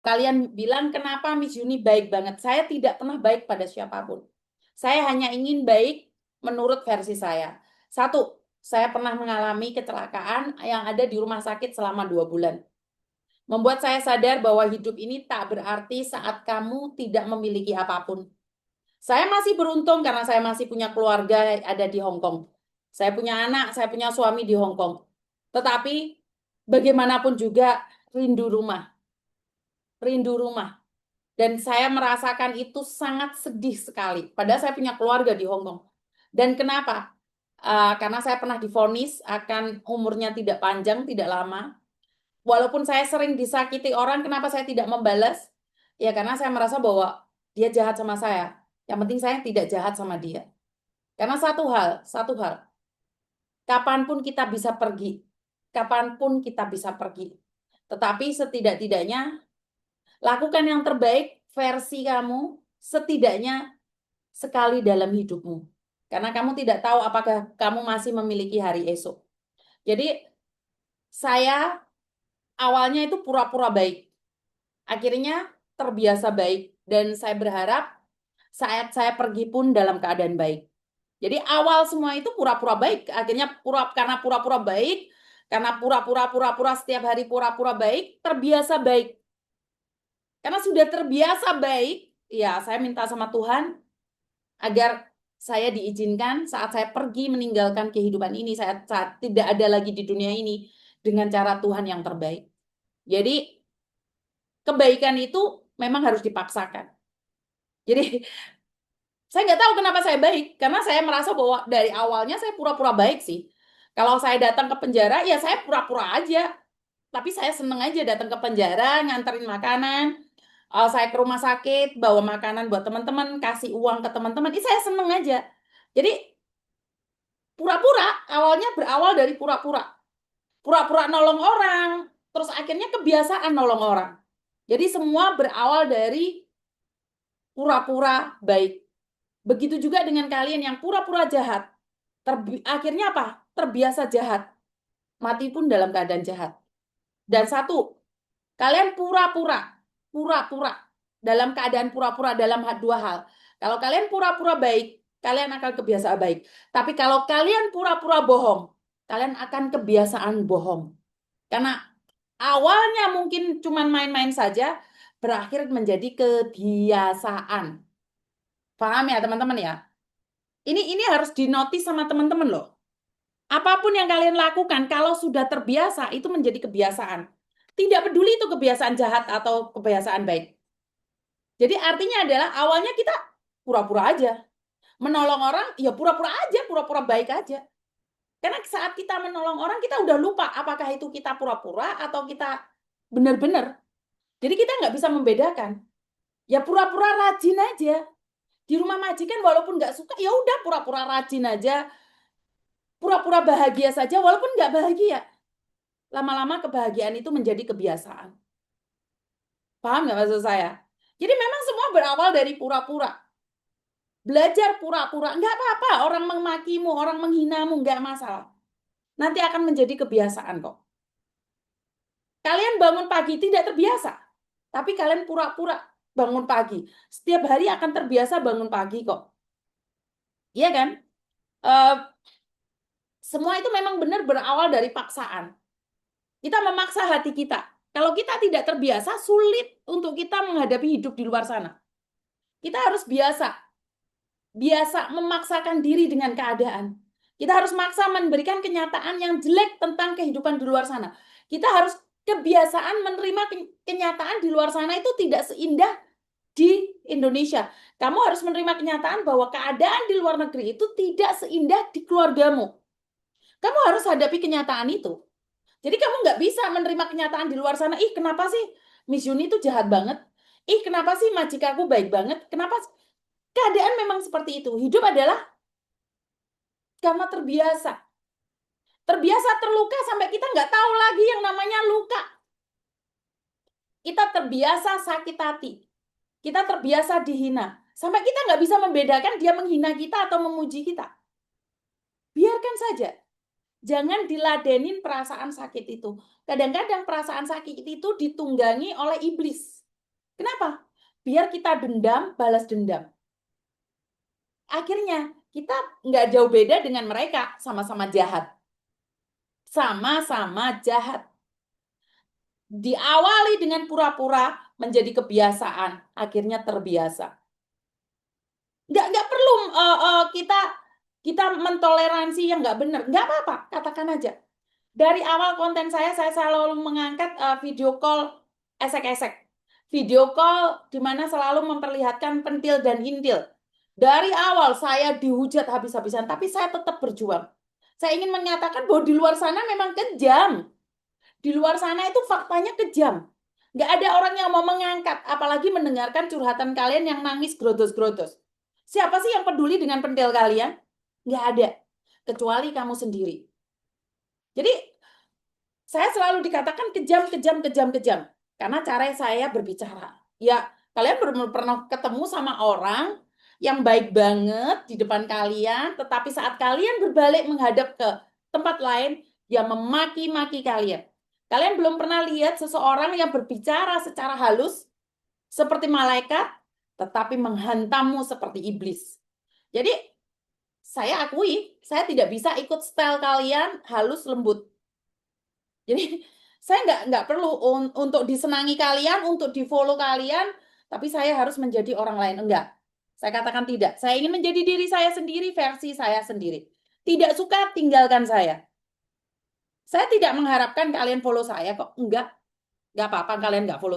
Kalian bilang kenapa Miss Yuni baik banget? Saya tidak pernah baik pada siapapun. Saya hanya ingin baik menurut versi saya. Satu, saya pernah mengalami kecelakaan yang ada di rumah sakit selama 2 bulan. Membuat saya sadar bahwa hidup ini tak berarti saat kamu tidak memiliki apapun. Saya masih beruntung karena saya masih punya keluarga ada di Hong Kong. Saya punya anak, saya punya suami di Hong Kong. Tetapi bagaimanapun juga rindu rumah, rindu rumah. Dan saya merasakan itu sangat sedih sekali. Padahal saya punya keluarga di Hong Kong. Dan kenapa? Karena saya pernah divonis akan umurnya tidak panjang, tidak lama. Walaupun saya sering disakiti orang, kenapa saya tidak membalas? Ya karena saya merasa bahwa dia jahat sama saya. Yang penting saya tidak jahat sama dia. Karena satu hal, kapanpun kita bisa pergi, kapanpun kita bisa pergi. Tetapi setidak-tidaknya lakukan yang terbaik versi kamu setidaknya sekali dalam hidupmu. Karena kamu tidak tahu apakah kamu masih memiliki hari esok. Jadi saya awalnya itu pura-pura baik. Akhirnya terbiasa baik. Dan saya berharap saat saya pergi pun dalam keadaan baik. Jadi awal semua itu pura-pura baik. Akhirnya karena pura-pura baik, karena pura-pura setiap hari pura-pura baik, terbiasa baik. Karena sudah terbiasa baik, ya saya minta sama Tuhan agar saya diizinkan saat saya pergi meninggalkan kehidupan ini, saya saat tidak ada lagi di dunia ini dengan cara Tuhan yang terbaik. Jadi kebaikan itu memang harus dipaksakan. Jadi saya nggak tahu kenapa saya baik, karena saya merasa bahwa dari awalnya saya pura-pura baik sih. Kalau saya datang ke penjara, ya saya pura-pura aja. Tapi saya seneng aja datang ke penjara, nganterin makanan. Saya ke rumah sakit, bawa makanan buat teman-teman, kasih uang ke teman-teman. Ini saya seneng aja. Jadi pura-pura, awalnya berawal dari pura-pura. Pura-pura nolong orang, terus akhirnya kebiasaan nolong orang. Jadi semua berawal dari pura-pura baik. Begitu juga dengan kalian yang pura-pura jahat. Akhirnya apa? Terbiasa jahat. Mati pun dalam keadaan jahat. Dan satu, kalian pura-pura dalam keadaan pura-pura dalam dua hal. Kalau kalian pura-pura baik, kalian akan kebiasaan baik. Tapi kalau kalian pura-pura bohong, kalian akan kebiasaan bohong. Karena awalnya mungkin cuma main-main saja, berakhir menjadi kebiasaan. Paham ya teman-teman ya? Ini harus dinotis sama teman-teman loh. Apapun yang kalian lakukan, kalau sudah terbiasa, itu menjadi kebiasaan. Tidak peduli itu kebiasaan jahat atau kebiasaan baik. Jadi artinya adalah awalnya kita pura-pura aja. Menolong orang, ya pura-pura aja, pura-pura baik aja. Karena saat kita menolong orang, kita udah lupa apakah itu kita pura-pura atau kita benar-benar. Jadi kita nggak bisa membedakan. Ya pura-pura rajin aja. Di rumah majikan walaupun nggak suka, ya udah pura-pura rajin aja. Pura-pura bahagia saja walaupun nggak bahagia. Lama-lama kebahagiaan itu menjadi kebiasaan. Paham nggak maksud saya? Jadi memang semua berawal dari pura-pura. Belajar pura-pura, nggak apa-apa. Orang memakimu, orang menghinamu, nggak masalah. Nanti akan menjadi kebiasaan kok. Kalian bangun pagi tidak terbiasa, tapi kalian pura-pura bangun pagi. Setiap hari akan terbiasa bangun pagi kok. Iya kan? Eh, semua itu memang benar berawal dari paksaan. Kita memaksa hati kita. Kalau kita tidak terbiasa, sulit untuk kita menghadapi hidup di luar sana. Kita harus biasa memaksakan diri dengan keadaan. Kita harus maksa memberikan kenyataan yang jelek tentang kehidupan di luar sana. Kita harus kebiasaan menerima kenyataan di luar sana itu tidak seindah di Indonesia. Kamu harus menerima kenyataan bahwa keadaan di luar negeri itu tidak seindah di keluargamu. Kamu harus hadapi kenyataan itu. Jadi kamu nggak bisa menerima kenyataan di luar sana. Ih, kenapa sih Miss Yuni itu jahat banget? Ih, kenapa sih majikaku baik banget? Kenapa? Keadaan memang seperti itu. Hidup adalah karena terbiasa. Terbiasa terluka sampai kita nggak tahu lagi yang namanya luka. Kita terbiasa sakit hati. Kita terbiasa dihina. Sampai kita nggak bisa membedakan dia menghina kita atau memuji kita. Biarkan saja. Jangan diladenin perasaan sakit itu. Kadang-kadang perasaan sakit itu ditunggangi oleh iblis. Kenapa? Biar kita dendam, balas dendam. Akhirnya kita nggak jauh beda dengan mereka, sama-sama jahat. Sama-sama jahat. Diawali dengan pura-pura menjadi kebiasaan, akhirnya terbiasa. Nggak perlu kita kita mentoleransi yang nggak benar. Nggak apa-apa, katakan aja. Dari awal konten saya selalu mengangkat video call esek-esek. Video call di mana selalu memperlihatkan pentil dan intil. Dari awal saya dihujat habis-habisan, tapi saya tetap berjuang. Saya ingin menyatakan bahwa di luar sana memang kejam. Di luar sana itu faktanya kejam. Nggak ada orang yang mau mengangkat, apalagi mendengarkan curhatan kalian yang nangis grotos-grotos. Siapa sih yang peduli dengan pentil kalian? Nggak ada. Kecuali kamu sendiri. Jadi, saya selalu dikatakan kejam, kejam, kejam, kejam. Karena cara saya berbicara. Ya, kalian pernah ketemu sama orang yang baik banget di depan kalian, tetapi saat kalian berbalik menghadap ke tempat lain, dia memaki-maki kalian. Kalian belum pernah lihat seseorang yang berbicara secara halus, seperti malaikat, tetapi menghantammu seperti iblis. Jadi, saya akui, saya tidak bisa ikut style kalian halus lembut. Jadi saya nggak perlu untuk disenangi kalian, untuk di-follow kalian, tapi saya harus menjadi orang lain. Enggak. Saya katakan tidak. Saya ingin menjadi diri saya sendiri, versi saya sendiri. Tidak suka, tinggalkan saya. Saya tidak mengharapkan kalian follow saya kok. Enggak. Enggak apa-apa kalian nggak follow